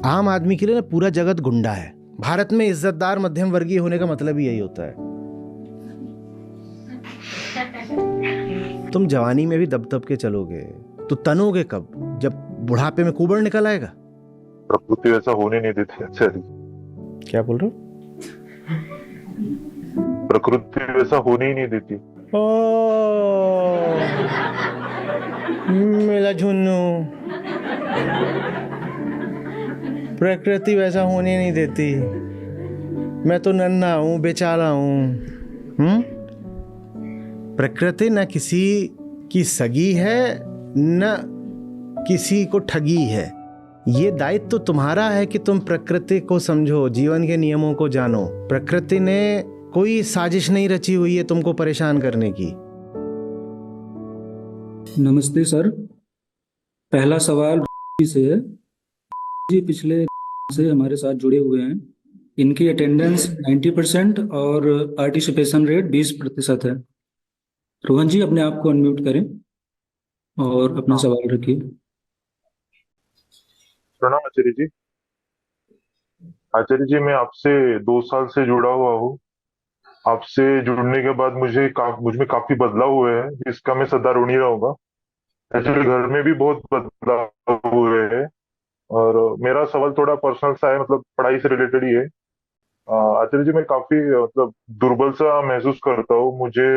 आम आदमी के लिए ना पूरा जगत गुंडा है। भारत में इज्जतदार मध्यम वर्गीय होने का मतलब ही यही होता है। तुम जवानी में भी दब दब के चलोगे तो तनोगे कब? जब बुढ़ापे में कुबड़ निकल आएगा। प्रकृति वैसा होने नहीं देती आचार्य। क्या बोल रहे हो? प्रकृति वैसा होने ही नहीं देती। ओ मेरा झुन्नू, प्रकृति वैसा होने नहीं देती। मैं तो नन्हा हूं, बेचारा हूं। प्रकृति न किसी की सगी है न किसी को ठगी है। ये दायित्व तो तुम्हारा है कि तुम प्रकृति को समझो, जीवन के नियमों को जानो। प्रकृति ने कोई साजिश नहीं रची हुई है तुमको परेशान करने की। नमस्ते सर। पहला सवाल से है। जी पिछले से हमारे साथ जुड़े हुए हैं। इनकी अटेंडेंस 90% और पार्टिसिपेशन रेट 20% है। रोहन जी अपने आप को अनम्यूट करें और अपना हाँ, सवाल रखिए। प्रणाम आचार्य जी। आचार्य जी, मैं आपसे 2 साल से जुड़ा हुआ हूँ। आपसे जुड़ने के बाद मुझ में काफी बदलाव हुए हैं, जिसका मैं सदा ऋणी रहूंगा। एक्चुअली घर में भी बहुत बदलाव हुए हैं। और मेरा सवाल थोड़ा पर्सनल सा है, मतलब पढ़ाई से रिलेटेड ही है। आचार्य जी, मैं काफी मतलब दुर्बल सा महसूस करता हूँ। मुझे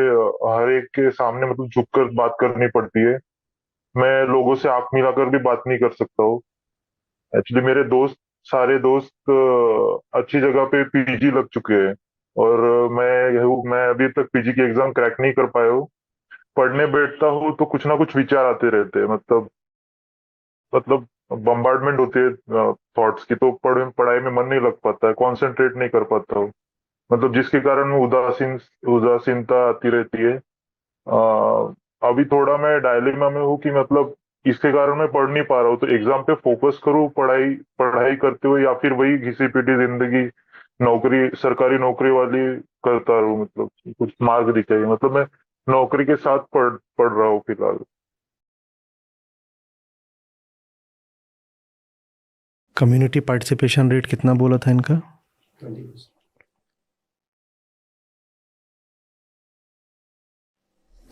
हर एक के सामने मतलब झुक कर बात करनी पड़ती है। मैं लोगों से आंख मिलाकर भी बात नहीं कर सकता हूँ। एक्चुअली मेरे सारे दोस्त अच्छी जगह पे पीजी लग चुके हैं। और मैं अभी तक पीजी की एग्जाम क्रैक नहीं कर पाया हूँ। पढ़ने बैठता हूँ तो कुछ ना कुछ विचार आते रहते हैं। मतलब बम्बार्डमेंट होती है थॉट्स की, तो पढ़ाई में मन नहीं लग पाता है, कंसंट्रेट नहीं कर पाता हूँ। मतलब जिसके कारण उदासीनता आती रहती है। अभी थोड़ा मैं डायलेमा में हूँ कि मतलब इसके कारण मैं पढ़ नहीं पा रहा हूँ, तो एग्जाम पे फोकस करूँ पढ़ाई पढ़ाई करते हुए, या फिर वही घिसी पिटी जिंदगी नौकरी सरकारी नौकरी वाली करता रहूँ। मतलब कुछ मार्ग दिखाइए। मतलब मैं नौकरी के साथ पढ़ रहा हूँ फिलहाल। कम्युनिटी पार्टिसिपेशन रेट कितना बोला था इनका? 20%।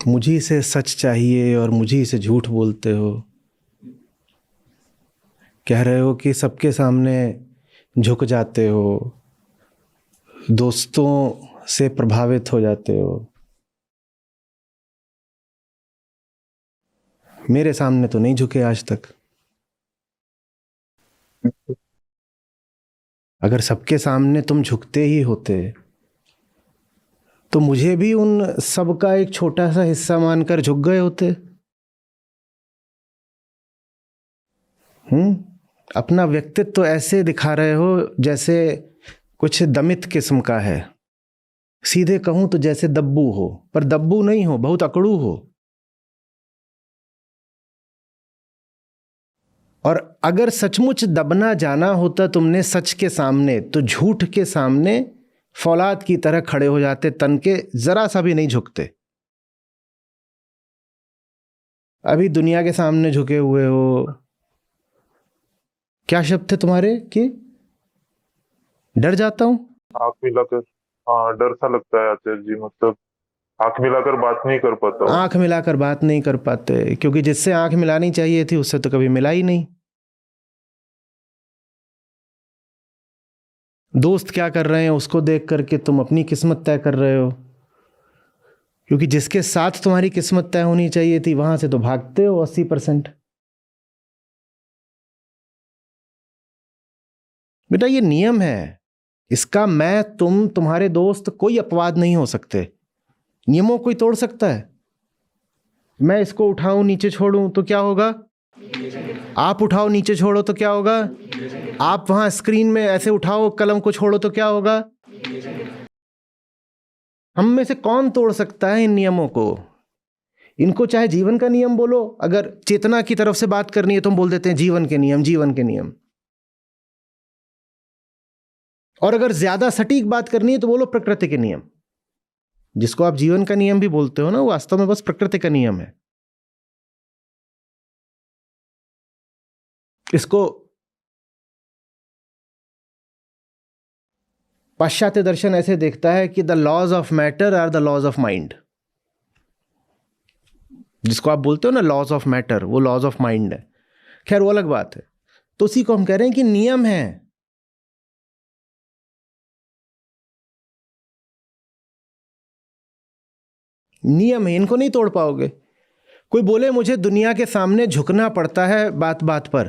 मुझे से सच चाहिए और मुझे से झूठ बोलते हो। कह रहे हो कि सबके सामने झुक जाते हो, दोस्तों से प्रभावित हो जाते हो। मेरे सामने तो नहीं झुके आज तक। अगर सबके सामने तुम झुकते ही होते तो मुझे भी उन सब का एक छोटा सा हिस्सा मानकर झुक गए होते। अपना व्यक्तित्व तो ऐसे दिखा रहे हो जैसे कुछ दमित किस्म का है। सीधे कहूं तो जैसे दब्बू हो, पर दब्बू नहीं हो, बहुत अकड़ू हो। और अगर सचमुच दबना जाना होता तुमने सच के सामने, तो झूठ के सामने फौलाद की तरह खड़े हो जाते, तन के जरा सा भी नहीं झुकते। अभी दुनिया के सामने झुके हुए हो। क्या शब्द थे तुम्हारे कि डर जाता हूं? आंख मिलाकर, हाँ, डर सा लगता है आचार्य जी। मतलब आंख मिलाकर बात नहीं कर पाता हूँ। आंख मिलाकर बात नहीं कर पाते क्योंकि जिससे आंख मिलानी चाहिए थी उससे तो कभी मिला ही नहीं। दोस्त क्या कर रहे हैं उसको देख करके तुम अपनी किस्मत तय कर रहे हो, क्योंकि जिसके साथ तुम्हारी किस्मत तय होनी चाहिए थी वहां से तो भागते हो 80%। बेटा ये नियम है, इसका मैं तुम तुम्हारे दोस्त कोई अपवाद नहीं हो सकते। नियमों कोई तोड़ सकता है? मैं इसको उठाऊं नीचे छोड़ूं तो क्या होगा? आप उठाओ नीचे छोड़ो तो क्या होगा? आप वहां स्क्रीन में ऐसे उठाओ कलम को छोड़ो तो क्या होगा? हम में से कौन तोड़ सकता है इन नियमों को? इनको चाहे जीवन का नियम बोलो, अगर चेतना की तरफ से बात करनी है तो हम बोल देते हैं जीवन के नियम, जीवन के नियम। और अगर ज्यादा सटीक बात करनी है तो बोलो प्रकृति के नियम। जिसको आप जीवन का नियम भी बोलते हो ना, वो वास्तव में बस प्रकृति का नियम है। इसको पाश्चात्य दर्शन ऐसे देखता है कि the laws of matter are the laws of mind. जिसको आप बोलते हो ना लॉज ऑफ मैटर, वो लॉज ऑफ माइंड है। खैर वो अलग बात है। तो उसी को हम कह रहे हैं कि नियम है। नियम है, इनको नहीं तोड़ पाओगे। कोई बोले मुझे दुनिया के सामने झुकना पड़ता है बात बात पर,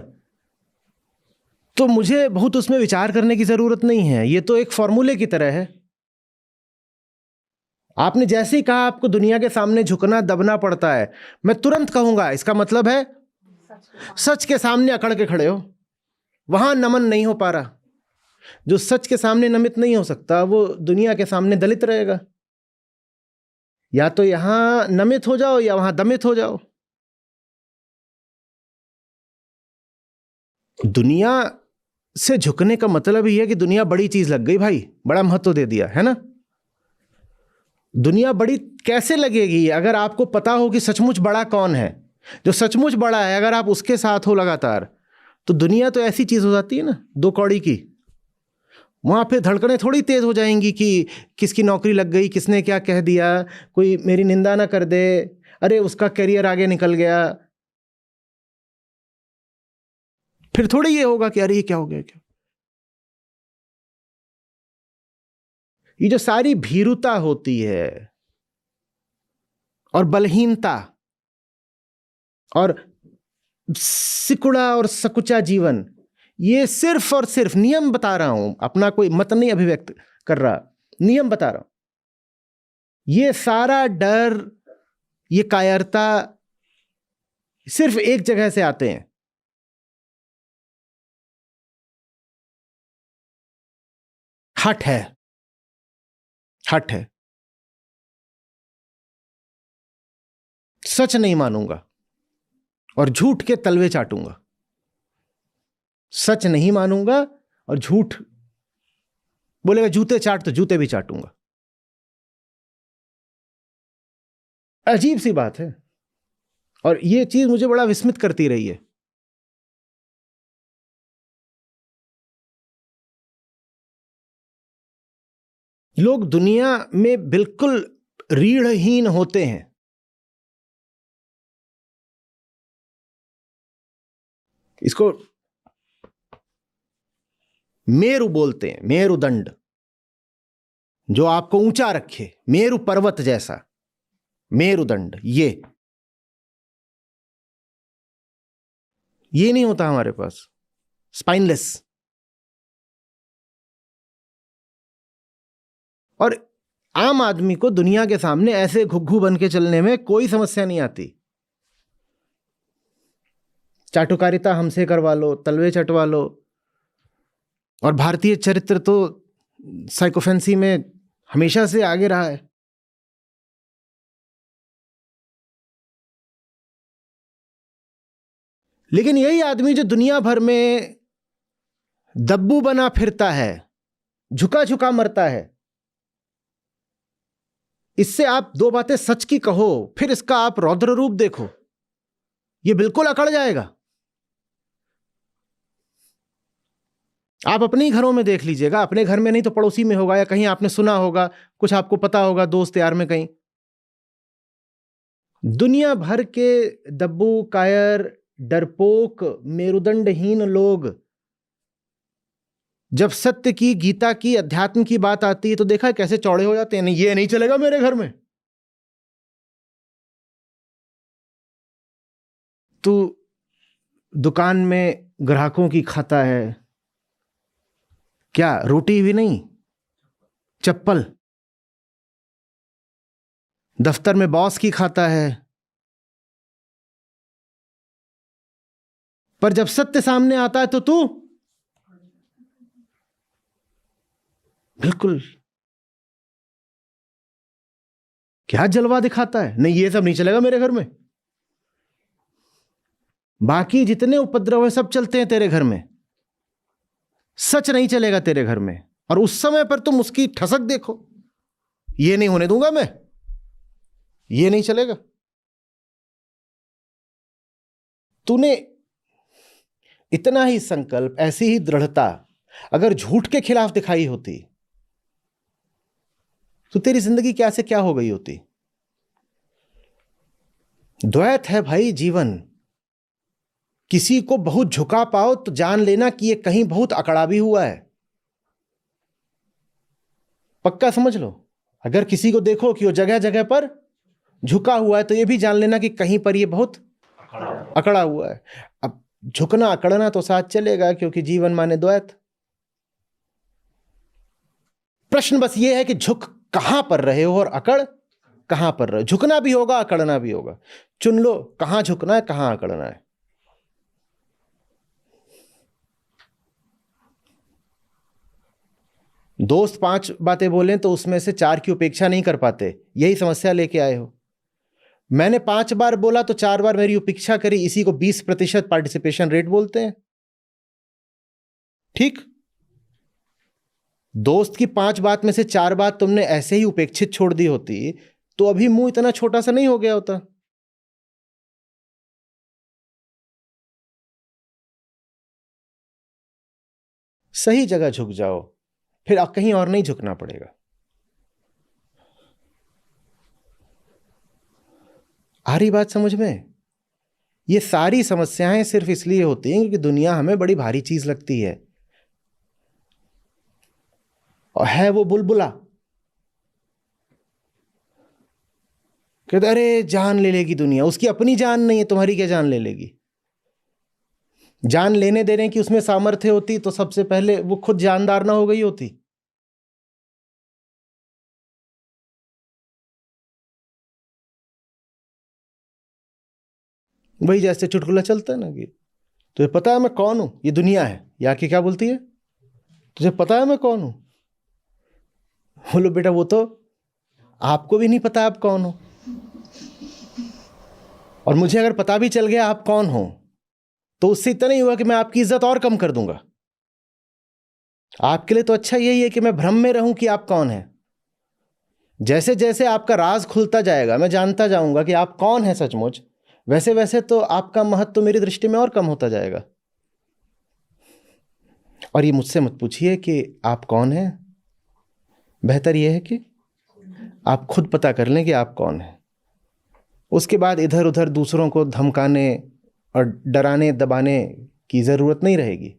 तो मुझे बहुत उसमें विचार करने की जरूरत नहीं है। ये तो एक फॉर्मूले की तरह है। आपने जैसे ही कहा आपको दुनिया के सामने झुकना दबना पड़ता है, मैं तुरंत कहूंगा इसका मतलब है सच के सामने अकड़ के खड़े हो, वहां नमन नहीं हो पा रहा। जो सच के सामने नमित नहीं हो सकता वो दुनिया के सामने दलित रहेगा। या तो यहां नमित हो जाओ या वहां दमित हो जाओ। दुनिया से झुकने का मतलब ही है कि दुनिया बड़ी चीज लग गई भाई, बड़ा महत्व दे दिया है ना। दुनिया बड़ी कैसे लगेगी अगर आपको पता हो कि सचमुच बड़ा कौन है। जो सचमुच बड़ा है अगर आप उसके साथ हो लगातार, तो दुनिया तो ऐसी चीज हो जाती है ना दो कौड़ी की। वहां फिर धड़कनें थोड़ी तेज हो जाएंगी कि किसकी नौकरी लग गई, किसने क्या कह दिया, कोई मेरी निंदा ना कर दे, अरे उसका करियर आगे निकल गया। फिर थोड़ी ये होगा कि अरे ये क्या हो गया क्या। ये जो सारी भीरुता होती है और बलहीनता और सिकुड़ा और सकुचा जीवन, ये सिर्फ और सिर्फ, नियम बता रहा हूं, अपना कोई मत नहीं अभिव्यक्त कर रहा, नियम बता रहा हूं। ये सारा डर, ये कायरता सिर्फ एक जगह से आते हैं, हठ है। हठ है। सच नहीं मानूंगा और झूठ के तलवे चाटूंगा। सच नहीं मानूंगा और झूठ बोलेगा जूते चाट, तो जूते भी चाटूंगा। अजीब सी बात है और यह चीज मुझे बड़ा विस्मित करती रही है। लोग दुनिया में बिल्कुल रीढ़हीन होते हैं। इसको मेरु बोलते हैं, मेरुदंड, जो आपको ऊंचा रखे, मेरु पर्वत जैसा मेरुदंड। ये नहीं होता हमारे पास। स्पाइनलेस। और आम आदमी को दुनिया के सामने ऐसे घुग्घू बन के चलने में कोई समस्या नहीं आती। चाटुकारिता हमसे करवा लो, तलवे चटवा लो। और भारतीय चरित्र तो साइकोफेंसी में हमेशा से आगे रहा है। लेकिन यही आदमी जो दुनिया भर में दब्बू बना फिरता है, झुका झुका मरता है, इससे आप दो बातें सच की कहो, फिर इसका आप रौद्र रूप देखो, ये बिल्कुल अकड़ जाएगा। आप अपने ही घरों में देख लीजिएगा, अपने घर में नहीं तो पड़ोसी में होगा, या कहीं आपने सुना होगा, कुछ आपको पता होगा दोस्त यार में कहीं। दुनिया भर के दब्बू, कायर, डरपोक, मेरुदंडहीन लोग जब सत्य की, गीता की, अध्यात्म की बात आती है तो देखा कैसे चौड़े हो जाते हैं। नहीं, ये नहीं चलेगा मेरे घर में। तू दुकान में ग्राहकों की खाता है क्या? रोटी भी नहीं, चप्पल। दफ्तर में बॉस की खाता है। पर जब सत्य सामने आता है तो तू बिल्कुल क्या जलवा दिखाता है। नहीं, ये सब नहीं चलेगा मेरे घर में। बाकी जितने उपद्रव है सब चलते हैं तेरे घर में, सच नहीं चलेगा तेरे घर में। और उस समय पर तुम उसकी ठसक देखो, ये नहीं होने दूंगा मैं, ये नहीं चलेगा। तूने इतना ही संकल्प, ऐसी ही दृढ़ता अगर झूठ के खिलाफ दिखाई होती तो तेरी जिंदगी क्या से क्या हो गई होती। द्वैत है भाई जीवन। किसी को बहुत झुका पाओ तो जान लेना कि ये कहीं बहुत अकड़ा भी हुआ है। पक्का समझ लो। अगर किसी को देखो कि वो जगह जगह पर झुका हुआ है तो ये भी जान लेना कि कहीं पर ये बहुत अकड़ा हुआ है। अब झुकना अकड़ना तो साथ चलेगा, क्योंकि जीवन माने द्वैत। प्रश्न बस ये है कि झुक कहां पर रहे हो और अकड़ कहां पर रहे हो। झुकना भी होगा, अकड़ना भी होगा। चुन लो कहां झुकना है, कहां अकड़ना है। दोस्त 5 बातें बोलें तो उसमें से 4 की उपेक्षा नहीं कर पाते, यही समस्या लेके आए हो। मैंने 5 बार बोला तो 4 बार मेरी उपेक्षा करी, इसी को 20% पार्टिसिपेशन रेट बोलते हैं। ठीक। दोस्त की 5 बात में से 4 बात तुमने ऐसे ही उपेक्षित छोड़ दी होती तो अभी मुंह इतना छोटा सा नहीं हो गया होता। सही जगह झुक जाओ, फिर कहीं और नहीं झुकना पड़ेगा। आ रही बात समझ में? ये सारी समस्याएं सिर्फ इसलिए होती हैं क्योंकि दुनिया हमें बड़ी भारी चीज लगती है, और है वो बुलबुला। कहते अरे जान ले लेगी दुनिया, उसकी अपनी जान नहीं है, तुम्हारी क्या जान ले लेगी। जान लेने देने की उसमें सामर्थ्य होती तो सबसे पहले वो खुद जानदार ना हो गई होती। वही जैसे चुटकुला चलता है ना कि तुझे पता है मैं कौन हूं, ये दुनिया है। या कि क्या बोलती है, तुझे पता है मैं कौन हूं। बोलो बेटा वो तो आपको भी नहीं पता आप कौन हो, और मुझे अगर पता भी चल गया आप कौन हो तो उससे इतना नहीं हुआ कि मैं आपकी इज्जत और कम कर दूंगा। आपके लिए तो अच्छा यही है कि मैं भ्रम में रहूं कि आप कौन हैं। जैसे जैसे आपका राज खुलता जाएगा, मैं जानता जाऊंगा कि आप कौन हैं सचमुच, वैसे वैसे तो आपका महत्व तो मेरी दृष्टि में और कम होता जाएगा। और ये मुझसे मत पूछिए कि आप कौन हैं, बेहतर यह है कि आप खुद पता कर लें कि आप कौन हैं। उसके बाद इधर उधर दूसरों को धमकाने और डराने दबाने की जरूरत नहीं रहेगी।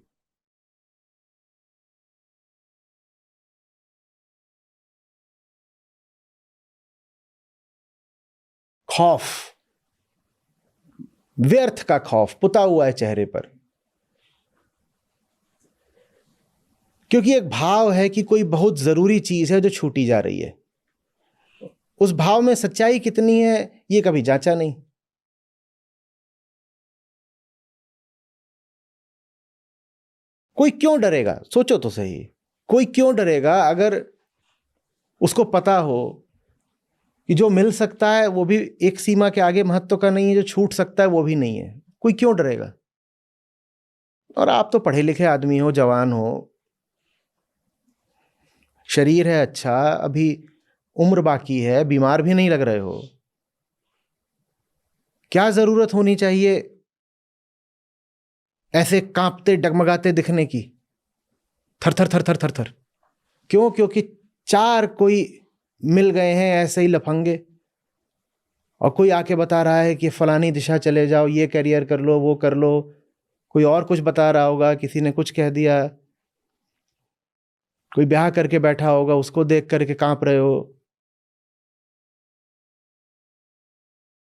खौफ, व्यर्थ का खौफ पुता हुआ है चेहरे पर, क्योंकि एक भाव है कि कोई बहुत जरूरी चीज है जो छूटी जा रही है। उस भाव में सच्चाई कितनी है ये कभी जांचा नहीं। कोई क्यों डरेगा, सोचो तो सही। कोई क्यों डरेगा अगर उसको पता हो कि जो मिल सकता है वो भी एक सीमा के आगे महत्व का नहीं है, जो छूट सकता है वो भी नहीं है। कोई क्यों डरेगा। और आप तो पढ़े लिखे आदमी हो, जवान हो, शरीर है अच्छा, अभी उम्र बाकी है, बीमार भी नहीं लग रहे हो। क्या जरूरत होनी चाहिए ऐसे कांपते डगमगाते दिखने की, थर थर थर थर थर थर। क्यों? क्योंकि 4 कोई मिल गए हैं ऐसे ही लफंगे, और कोई आके बता रहा है कि फलानी दिशा चले जाओ, ये करियर कर लो, वो कर लो। कोई और कुछ बता रहा होगा, किसी ने कुछ कह दिया, कोई ब्याह करके बैठा होगा, उसको देख करके कांप रहे हो।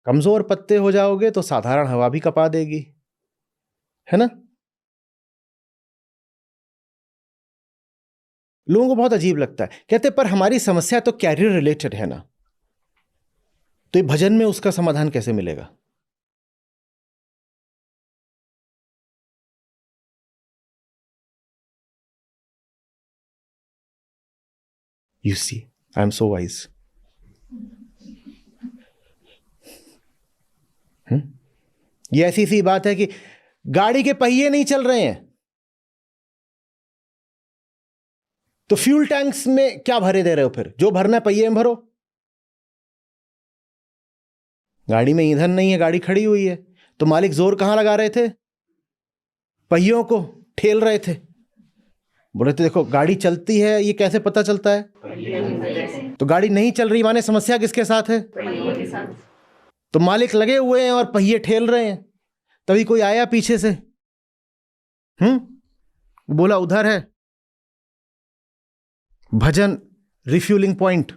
कमजोर पत्ते हो जाओगे तो साधारण हवा भी कपा देगी, है ना। लोगों को बहुत अजीब लगता है, कहते पर हमारी समस्या तो कैरियर रिलेटेड है ना, तो ये भजन में उसका समाधान कैसे मिलेगा। You see, I am so wise. ये ऐसी सी बात है कि गाड़ी के पहिए नहीं चल रहे हैं तो फ्यूल टैंक्स में क्या भरे दे रहे हो, फिर जो भरना है पहिए में भरो। गाड़ी में ईंधन नहीं है, गाड़ी खड़ी हुई है, तो मालिक जोर कहां लगा रहे थे, पहियों को ठेल रहे थे। बोले तो देखो गाड़ी चलती है, ये कैसे पता चलता है? तो गाड़ी नहीं चल रही माने समस्या किसके साथ है? तो मालिक लगे हुए हैं और पहिए ठेल रहे हैं, तभी कोई आया पीछे से, बोला उधर है भजन रिफ्यूलिंग पॉइंट,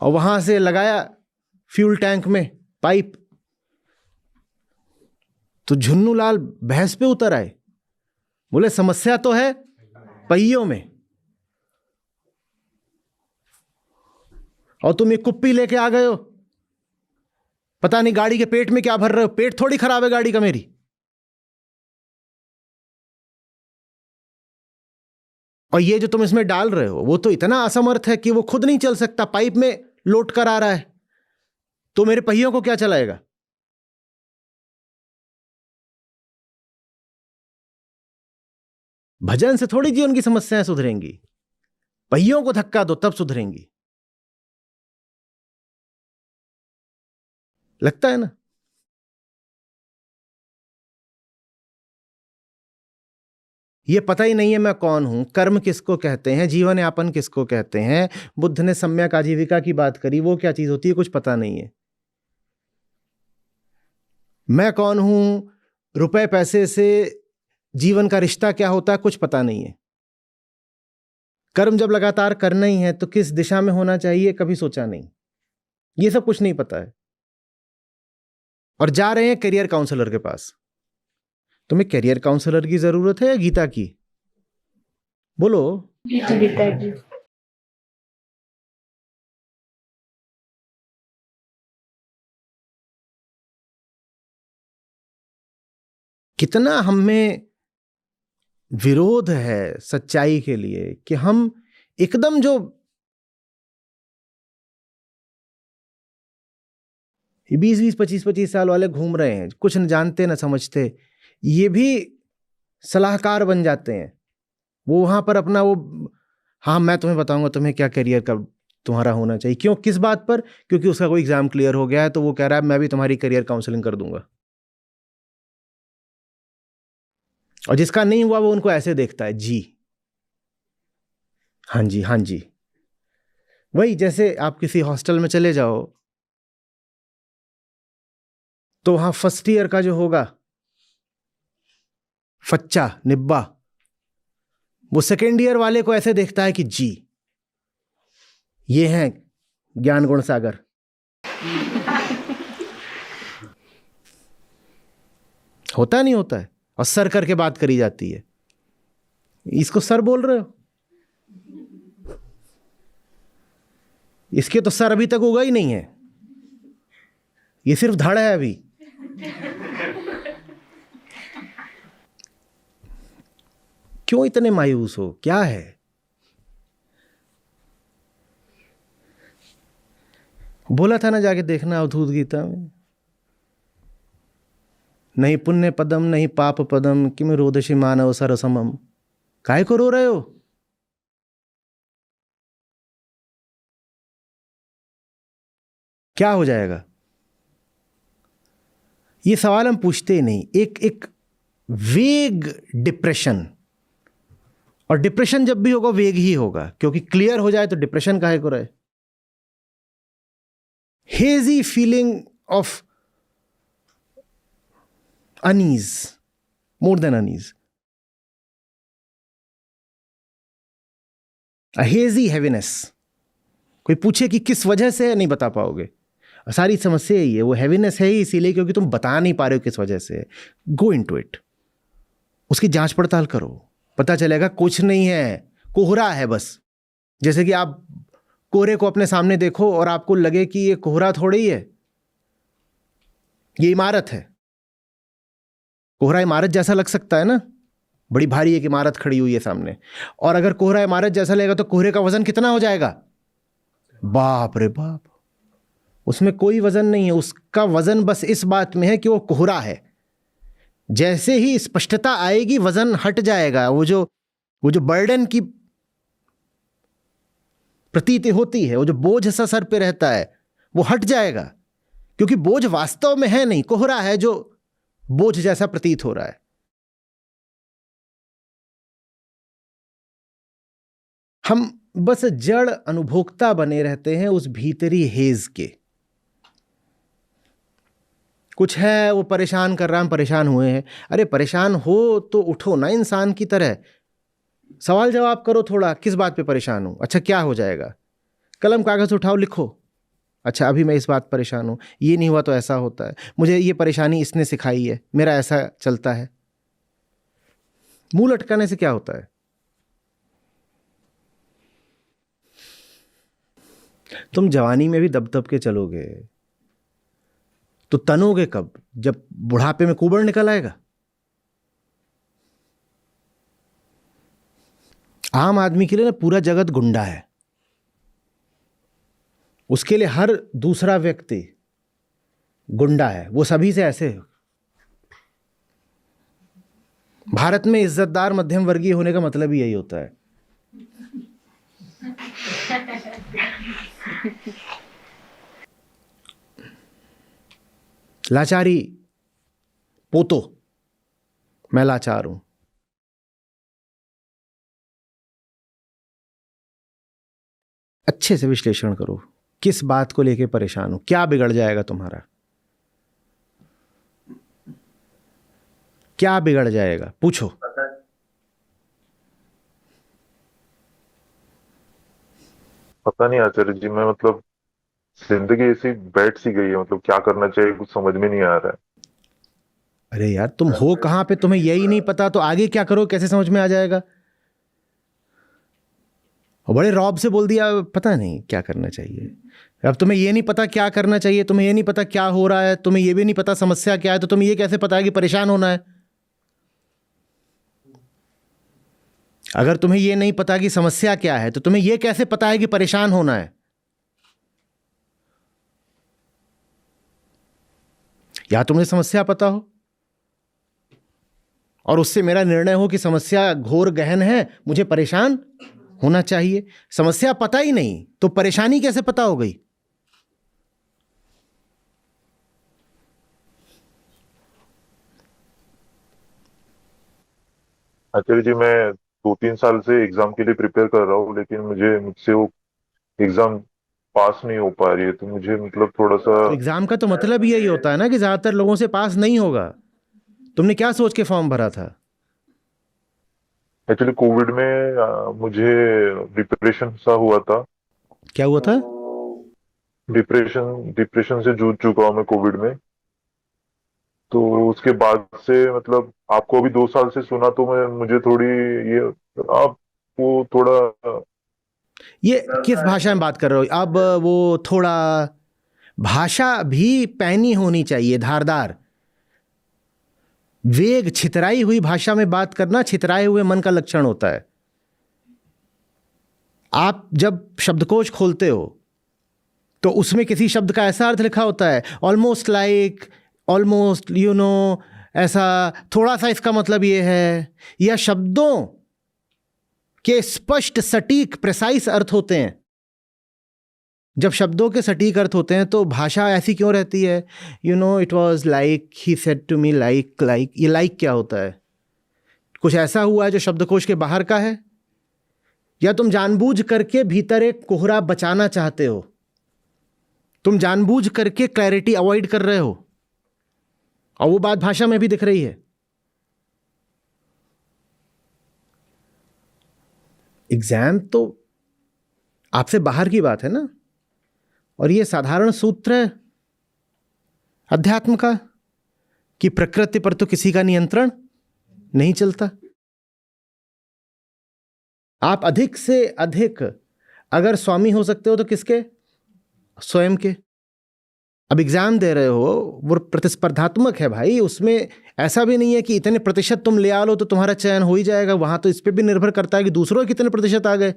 और वहां से लगाया फ्यूल टैंक में पाइप। तो झुन्नू लाल भैंस पे उतर आए, बोले समस्या तो है पहियों में, और तुम ये कुप्पी लेके आ गए हो, पता नहीं गाड़ी के पेट में क्या भर रहे हो, पेट थोड़ी खराब है गाड़ी का मेरी। और ये जो तुम इसमें डाल रहे हो वो तो इतना असमर्थ है कि वो खुद नहीं चल सकता, पाइप में लोट कर आ रहा है, तो मेरे पहियों को क्या चलाएगा? भजन से थोड़ी जीवन की समस्याएं सुधरेंगी, पहियों को धक्का दो तब सुधरेंगी। लगता है ना? ये पता ही नहीं है मैं कौन हूं, कर्म किसको कहते हैं, जीवन यापन किसको कहते हैं। बुद्ध ने सम्यक आजीविका की बात करी, वो क्या चीज होती है कुछ पता नहीं है। मैं कौन हूं, रुपए पैसे से जीवन का रिश्ता क्या होता है कुछ पता नहीं है। कर्म जब लगातार करना ही है तो किस दिशा में होना चाहिए कभी सोचा नहीं, ये सब कुछ नहीं पता है। और जा रहे हैं करियर काउंसलर के पास। तुम्हें करियर काउंसलर की जरूरत है या गीता की? बोलो। गीता की। कितना हम में विरोध है सच्चाई के लिए कि हम एकदम जो 20-20, 25-25 साल वाले घूम रहे हैं, कुछ न जानते न समझते, ये भी सलाहकार बन जाते हैं। वो वहां पर अपना वो, हाँ मैं तुम्हें बताऊंगा तुम्हें क्या करियर का तुम्हारा होना चाहिए। क्यों, किस बात पर? क्योंकि उसका कोई एग्जाम क्लियर हो गया है तो वो कह रहा है मैं भी तुम्हारी करियर काउंसलिंग कर दूंगा। और जिसका नहीं हुआ वो उनको ऐसे देखता है, जी हाँ जी हाँ जी। वही जैसे आप किसी हॉस्टल में चले जाओ तो वहां फर्स्ट ईयर का जो होगा फच्चा निब्बा, वो सेकेंड ईयर वाले को ऐसे देखता है कि जी ये हैं ज्ञान गुण सागर। होता नहीं होता है, और सर करके बात करी जाती है। इसको सर बोल रहे हो, इसके तो सर अभी तक उगा ही नहीं है, ये सिर्फ धड़ है अभी। क्यों इतने मायूस हो, क्या है? बोला था ना जाके देखना अवधूत गीता में, नहीं पुण्य पदम नहीं पाप पदम किम रोदसी मानव सरसमम। काहे को रो रहे हो? क्या हो जाएगा? ये सवाल हम पूछते ही नहीं। एक वेग डिप्रेशन, और डिप्रेशन जब भी होगा वेग ही होगा, क्योंकि क्लियर हो जाए तो डिप्रेशन काहे को रहे। Hazy feeling of unease, more than unease, a hazy heaviness. कोई पूछे कि किस वजह से, नहीं बता पाओगे। सारी समस्या यही है, वो हैवीनेस है ही इसीलिए क्योंकि तुम बता नहीं पा रहे हो किस वजह से। गो इनटू इट, उसकी जांच पड़ताल करो, पता चलेगा कुछ नहीं है, कोहरा है बस। जैसे कि आप कोहरे को अपने सामने देखो और आपको लगे कि ये कोहरा थोड़ी है, ये इमारत है। कोहरा इमारत जैसा लग सकता है ना, बड़ी भारी एक इमारत खड़ी हुई है सामने, और अगर कोहरा इमारत जैसा लगेगा तो कोहरे का वजन कितना हो जाएगा? बाप रे बाप, उसमें कोई वजन नहीं है। उसका वजन बस इस बात में है कि वो कोहरा है। जैसे ही स्पष्टता आएगी वजन हट जाएगा, वो जो बर्डन की प्रतीति होती है, वो जो बोझ सा सर पे रहता है वो हट जाएगा, क्योंकि बोझ वास्तव में है नहीं, कोहरा है जो बोझ जैसा प्रतीत हो रहा है। हम बस जड़ अनुभोक्ता बने रहते हैं उस भीतरी हेज के। कुछ है वो परेशान कर रहा है, हम परेशान हुए हैं। अरे परेशान हो तो उठो ना इंसान की तरह, सवाल जवाब करो थोड़ा, किस बात पे परेशान हूं, अच्छा क्या हो जाएगा, कलम कागज उठाओ लिखो, अच्छा अभी मैं इस बात परेशान हूं, ये नहीं हुआ तो ऐसा होता है, मुझे ये परेशानी इसने सिखाई है, मेरा ऐसा चलता है। मुंह लटकाने से क्या होता है? तुम जवानी में भी दब दब के चलोगे तो तनोगे कब? जब बुढ़ापे में कुबड़ निकल आएगा। आम आदमी के लिए ना पूरा जगत गुंडा है, उसके लिए हर दूसरा व्यक्ति गुंडा है, वो सभी से ऐसे। भारत में इज्जतदार मध्यम वर्गीय होने का मतलब ही यही होता है। लाचारी पोतो, मैं लाचार हूं। अच्छे से विश्लेषण करो, किस बात को लेके परेशान हो, क्या बिगड़ जाएगा तुम्हारा, क्या बिगड़ जाएगा, पूछो। पता नहीं आचार्य जी, मैं मतलब जिंदगी ऐसी बैठ सी गई है, मतलब क्या करना चाहिए कुछ समझ में नहीं आ रहा है। अरे यार तुम हो कहां पे, तुम्हें यही नहीं पता तो आगे क्या करो, कैसे समझ में आ जाएगा? और बड़े रौब से बोल दिया पता नहीं क्या करना चाहिए। अब तुम्हें ये नहीं पता क्या करना चाहिए, तुम्हें ये नहीं पता क्या हो रहा है, तुम्हें ये भी नहीं पता समस्या क्या है, तो तुम्हें ये कैसे पता है कि परेशान होना है? अगर तुम्हें ये नहीं पता कि समस्या क्या है तो तुम्हें ये कैसे पता है कि परेशान होना है? या तुम्हें समस्या पता हो और उससे मेरा निर्णय हो कि समस्या घोर गहन है, मुझे परेशान होना चाहिए। समस्या पता ही नहीं तो परेशानी कैसे पता हो गई? आचार्य जी, मैं 2-3 साल से एग्जाम के लिए प्रिपेयर कर रहा हूँ, लेकिन मुझसे वो एग्जाम पास नहीं हो पा रही है, तो मुझे मतलब थोड़ा सा। तो एग्जाम का तो मतलब यही होता है ना कि ज्यादातर लोगों से पास नहीं होगा। तुमने क्या सोच के फॉर्म भरा था? एक्चुअली कोविड में मुझे डिप्रेशन सा हुआ था। क्या हुआ था? डिप्रेशन डिप्रेशन से जूझ चुका हूँ मैं कोविड में। तो उसके बाद से मतलब आपको अभी 2 साल से सुना तो मैं मुझे थोड़ी ये आप वो थोड़ा। ये किस भाषा में बात कर रहे हो अब? वो थोड़ा भाषा भी पैनी होनी चाहिए, धारदार। वेग छितराई हुई भाषा में बात करना छितराए हुए मन का लक्षण होता है। आप जब शब्दकोश खोलते हो तो उसमें किसी शब्द का ऐसा अर्थ लिखा होता है, almost like, almost you know, ऐसा, थोड़ा सा इसका मतलब ये है, या शब्दों के स्पष्ट सटीक प्रिसाइज अर्थ होते हैं। जब शब्दों के सटीक अर्थ होते हैं तो भाषा ऐसी क्यों रहती है? You know it was like he said to me, like like, ये लाइक क्या होता है? कुछ ऐसा हुआ है जो शब्दकोश के बाहर का है, या तुम जानबूझ करके भीतर एक कोहरा बचाना चाहते हो, तुम जानबूझ करके क्लैरिटी अवॉइड कर रहे हो, और वो बात भाषा में भी दिख रही है। एग्जाम तो आपसे बाहर की बात है ना, और ये साधारण सूत्र है अध्यात्म का कि प्रकृति पर तो किसी का नियंत्रण नहीं चलता। आप अधिक से अधिक अगर स्वामी हो सकते हो तो किसके? स्वयं के। अब एग्जाम दे रहे हो, वो प्रतिस्पर्धात्मक है भाई, उसमें ऐसा भी नहीं है कि इतने प्रतिशत तुम ले आ लो तो तुम्हारा चयन हो ही जाएगा। वहां तो इस पे भी निर्भर करता है कि दूसरों के कितने प्रतिशत आ गए।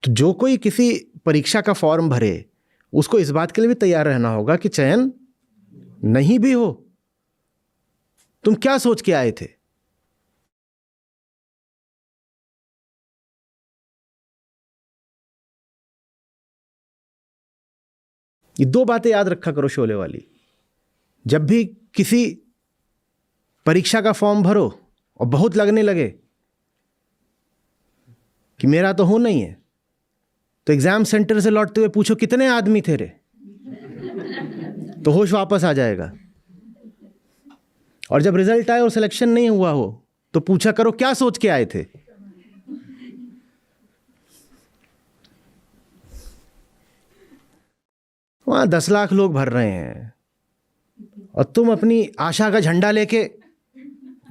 तो जो कोई किसी परीक्षा का फॉर्म भरे उसको इस बात के लिए भी तैयार रहना होगा कि चयन नहीं भी हो। तुम क्या सोच के आए थे? ये दो बातें याद रखा करो शोले वाली। जब भी किसी परीक्षा का फॉर्म भरो और बहुत लगने लगे कि मेरा तो होना ही है। तो एग्जाम सेंटर से लौटते हुए पूछो कितने आदमी थे रे, तो होश वापस आ जाएगा। और जब रिजल्ट आए और सिलेक्शन नहीं हुआ हो तो पूछा करो क्या सोच के आए थे। वहां 10 लाख लोग भर रहे हैं और तुम अपनी आशा का झंडा लेके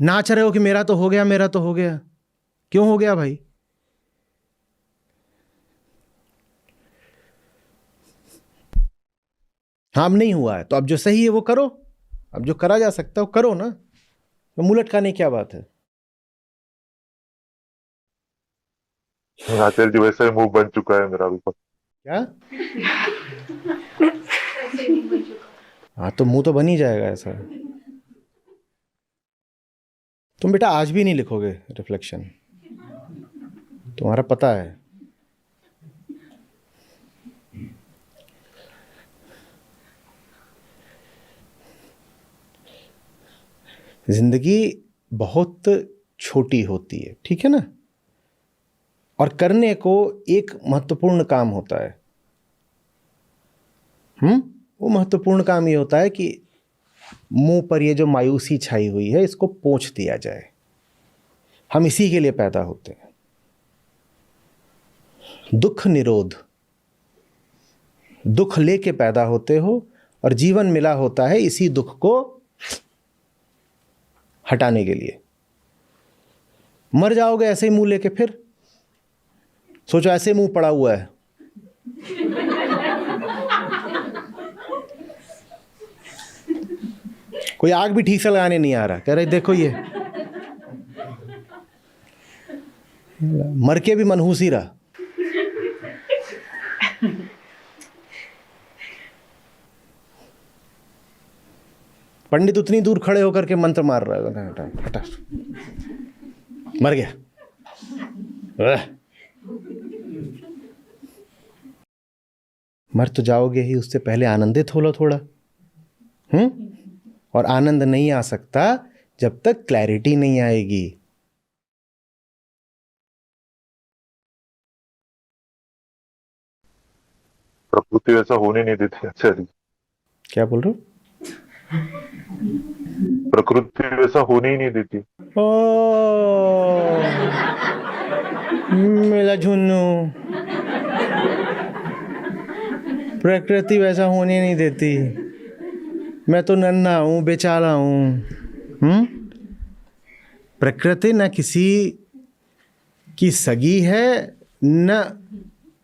नाच रहे हो कि मेरा तो हो गया, मेरा तो हो गया। क्यों हो गया भाई? हाँ, अब नहीं हुआ है तो अब जो सही है वो करो। अब जो करा जा सकता है वो करो ना, तो मुंह लटकाने की क्या बात है? आचार्य जी वैसा ही मुंह बन चुका है मेरा अभी तक। क्या? हाँ, तो मुंह तो बन ही जाएगा ऐसा। तुम बेटा आज भी नहीं लिखोगे रिफ्लेक्शन, तुम्हारा पता है। जिंदगी बहुत छोटी होती है, ठीक है ना? और करने को एक महत्वपूर्ण काम होता है। वो महत्वपूर्ण काम ये होता है कि मुंह पर ये जो मायूसी छाई हुई है इसको पोंछ दिया जाए। हम इसी के लिए पैदा होते हैं। दुख निरोध, दुख लेके पैदा होते हो और जीवन मिला होता है इसी दुख को हटाने के लिए। मर जाओगे ऐसे ही मुंह लेके, फिर सोचो ऐसे मुंह पड़ा हुआ है। कोई आग भी ठीक से लगाने नहीं आ रहा, कह रहे देखो ये मर के भी मनहूस ही रहा। पंडित उतनी दूर खड़े होकर के मंत्र मार रहा है, हटा हटा, मर गया। मर तो जाओगे ही, उससे पहले आनंदित हो लो थोड़ा। और आनंद नहीं आ सकता जब तक क्लैरिटी नहीं आएगी। प्रकृति वैसा होने नहीं देती आचार्य जी। क्या बोल रहे हो? प्रकृति वैसा होने ही नहीं देती। ओ मेरा झुन्नू, प्रकृति वैसा होने नहीं देती। मैं तो नन्हा हूं, बेचारा हूं। प्रकृति न किसी की सगी है न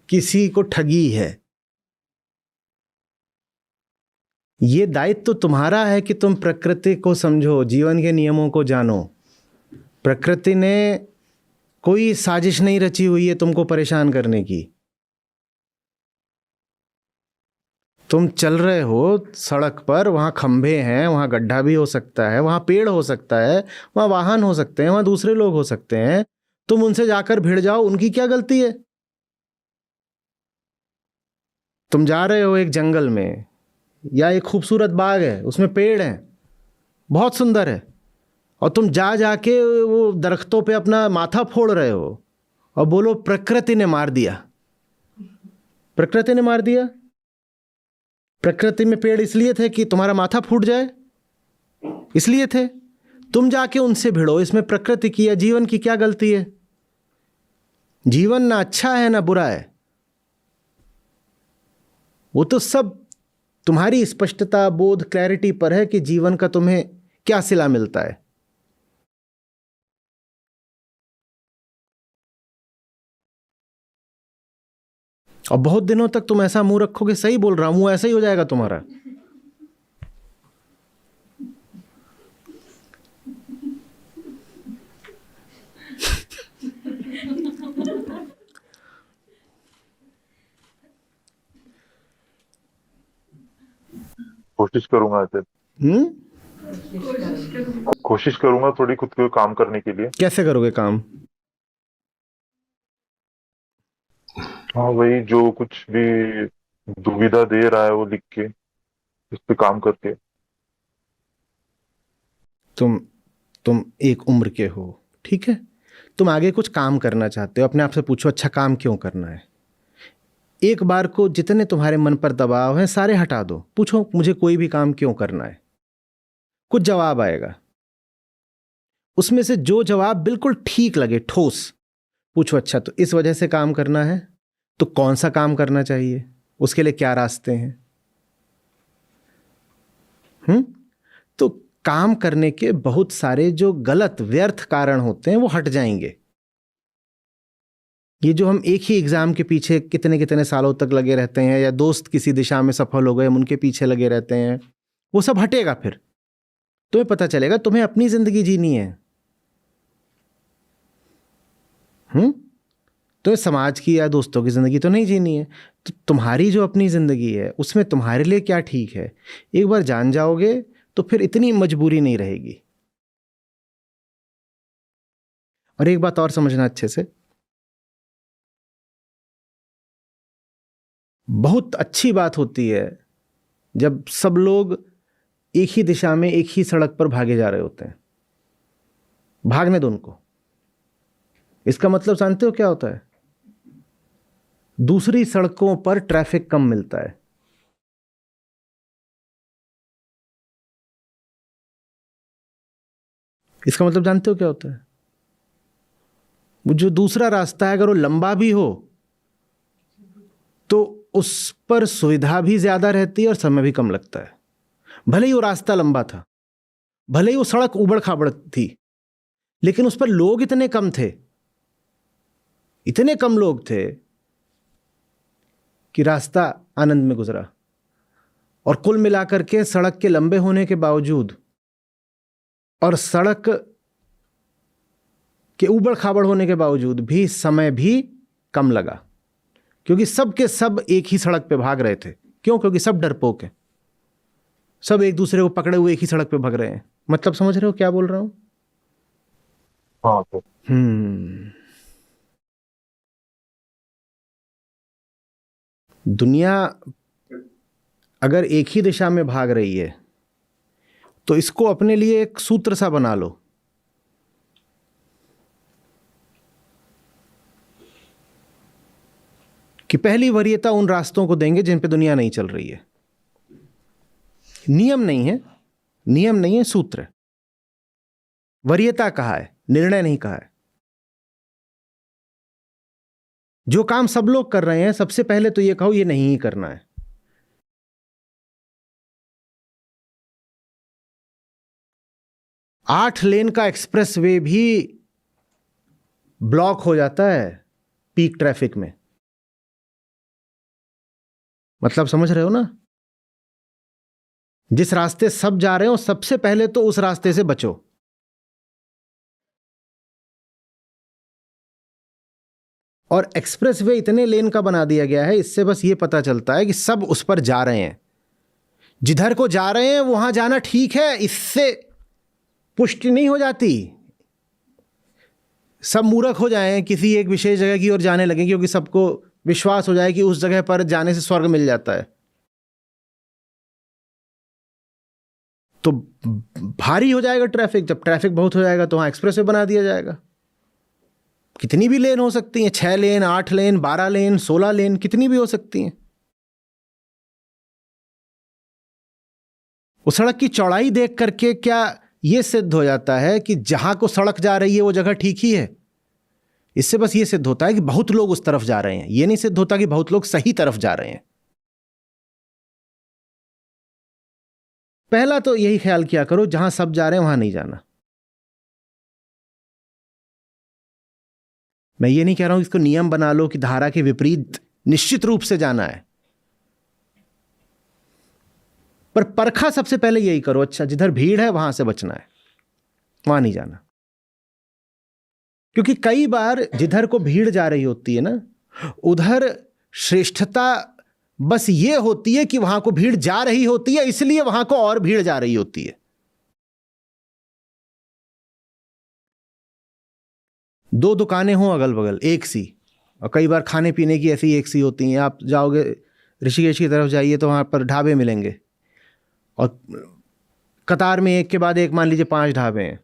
किसी को ठगी है। ये दायित्व तो तुम्हारा है कि तुम प्रकृति को समझो, जीवन के नियमों को जानो। प्रकृति ने कोई साजिश नहीं रची हुई है तुमको परेशान करने की। तुम चल रहे हो सड़क पर, वहां खंभे हैं, वहां गड्ढा भी हो सकता है, वहां पेड़ हो सकता है, वहां वाहन हो सकते हैं, वहां दूसरे लोग हो सकते हैं। तुम उनसे जाकर भिड़ जाओ, उनकी क्या गलती है? तुम जा रहे हो एक जंगल में या एक खूबसूरत बाग है, उसमें पेड़ हैं, बहुत सुंदर है, और तुम जा जाके वो दरख्तों पे अपना माथा फोड़ रहे हो और बोलो प्रकृति ने मार दिया। प्रकृति ने मार दिया? प्रकृति में पेड़ इसलिए थे कि तुम्हारा माथा फूट जाए, इसलिए थे। तुम जाके उनसे भिड़ो, इसमें प्रकृति की या जीवन की क्या गलती है? जीवन ना अच्छा है ना बुरा है, वो तो सब तुम्हारी स्पष्टता, बोध, क्लैरिटी पर है कि जीवन का तुम्हें क्या सिला मिलता है। और बहुत दिनों तक तुम ऐसा मुंह रखोगे, सही बोल रहा हूं, मुंह ऐसा ही हो जाएगा तुम्हारा। कोशिश करूंगा आचार्य, कोशिश करूंगा थोड़ी खुद को काम करने के लिए। कैसे करोगे काम? हाँ, वही जो कुछ भी दुविधा दे रहा है वो लिख के, इस पे काम करके। तुम एक उम्र के हो, ठीक है? तुम आगे कुछ काम करना चाहते हो, अपने आप से पूछो अच्छा काम क्यों करना है। एक बार को जितने तुम्हारे मन पर दबाव हैं सारे हटा दो, पूछो मुझे कोई भी काम क्यों करना है। कुछ जवाब आएगा, उसमें से जो जवाब बिल्कुल ठीक लगे, ठोस, पूछो अच्छा तो इस वजह से काम करना है, तो कौन सा काम करना चाहिए, उसके लिए क्या रास्ते हैं। तो काम करने के बहुत सारे जो गलत व्यर्थ कारण होते हैं वो हट जाएंगे। ये जो हम एक ही एग्जाम के पीछे कितने कितने सालों तक लगे रहते हैं, या दोस्त किसी दिशा में सफल हो गए हम उनके पीछे लगे रहते हैं, वो सब हटेगा। फिर तुम्हें पता चलेगा तुम्हें अपनी जिंदगी जीनी है। तुम्हें समाज की या दोस्तों की जिंदगी तो नहीं जीनी है। तो तुम्हारी जो अपनी जिंदगी है उसमें तुम्हारे लिए क्या ठीक है, एक बार जान जाओगे तो फिर इतनी मजबूरी नहीं रहेगी। और एक बात और समझना अच्छे से, बहुत अच्छी बात होती है जब सब लोग एक ही दिशा में एक ही सड़क पर भागे जा रहे होते हैं। भागने दो उनको। इसका मतलब जानते हो क्या होता है? दूसरी सड़कों पर ट्रैफिक कम मिलता है। इसका मतलब जानते हो क्या होता है? वो जो दूसरा रास्ता है अगर वो लंबा भी हो तो उस पर सुविधा भी ज्यादा रहती है और समय भी कम लगता है। भले ही वो रास्ता लंबा था, भले ही वो सड़क उबड़ खाबड़ थी, लेकिन उस पर लोग इतने कम थे, इतने कम लोग थे कि रास्ता आनंद में गुजरा। और कुल मिलाकर के सड़क के लंबे होने के बावजूद और सड़क के उबड़ खाबड़ होने के बावजूद भी समय भी कम लगा, क्योंकि सब के सब एक ही सड़क पे भाग रहे थे। क्यों? क्योंकि सब डरपोक हैं, सब एक दूसरे को पकड़े हुए एक ही सड़क पे भाग रहे हैं। मतलब समझ रहे हो क्या बोल रहा हूं? हाँ सर। दुनिया अगर एक ही दिशा में भाग रही है तो इसको अपने लिए एक सूत्र सा बना लो कि पहली वरीयता उन रास्तों को देंगे जिन पे दुनिया नहीं चल रही है। नियम नहीं है, नियम नहीं है, सूत्र है। वरीयता कहा है, निर्णय नहीं कहा है। जो काम सब लोग कर रहे हैं सबसे पहले तो ये कहो ये नहीं ही करना है। आठ लेन का एक्सप्रेस वे भी ब्लॉक हो जाता है पीक ट्रैफिक में। मतलब समझ रहे हो ना? जिस रास्ते सब जा रहे हो सबसे पहले तो उस रास्ते से बचो। और एक्सप्रेस वे इतने लेन का बना दिया गया है, इससे बस ये पता चलता है कि सब उस पर जा रहे हैं। जिधर को जा रहे हैं वहां जाना ठीक है, इससे पुष्टि नहीं हो जाती। सब मूर्ख हो जाएं, किसी एक विशेष जगह की ओर जाने लगे क्योंकि सबको विश्वास हो जाए कि उस जगह पर जाने से स्वर्ग मिल जाता है, तो भारी हो जाएगा ट्रैफिक। जब ट्रैफिक बहुत हो जाएगा तो वहां एक्सप्रेस वे बना दिया जाएगा। कितनी भी लेन हो सकती हैं, 6 लेन, 8 लेन, 12 लेन, 16 लेन, कितनी भी हो सकती हैं। उस सड़क की चौड़ाई देख करके क्या यह सिद्ध हो जाता है कि जहां को सड़क जा रही है वो जगह ठीक ही है? इससे बस ये सिद्ध होता है कि बहुत लोग उस तरफ जा रहे हैं। यह नहीं सिद्ध होता कि बहुत लोग सही तरफ जा रहे हैं। पहला तो यही ख्याल किया करो, जहां सब जा रहे हैं वहां नहीं जाना। मैं ये नहीं कह रहा हूं इसको नियम बना लो कि धारा के विपरीत निश्चित रूप से जाना है, पर परखा सबसे पहले यही करो, अच्छा जिधर भीड़ है वहां से बचना है, वहां नहीं जाना। क्योंकि कई बार जिधर को भीड़ जा रही होती है ना, उधर श्रेष्ठता बस ये होती है कि वहां को भीड़ जा रही होती है, इसलिए वहां को और भीड़ जा रही होती है। दो दुकानें हों अगल बगल एक सी, और कई बार खाने पीने की ऐसी एक सी होती हैं। आप जाओगे ऋषिकेश की तरफ जाइए तो वहाँ पर ढाबे मिलेंगे, और कतार में एक के बाद एक मान लीजिए 5 ढाबे हैं।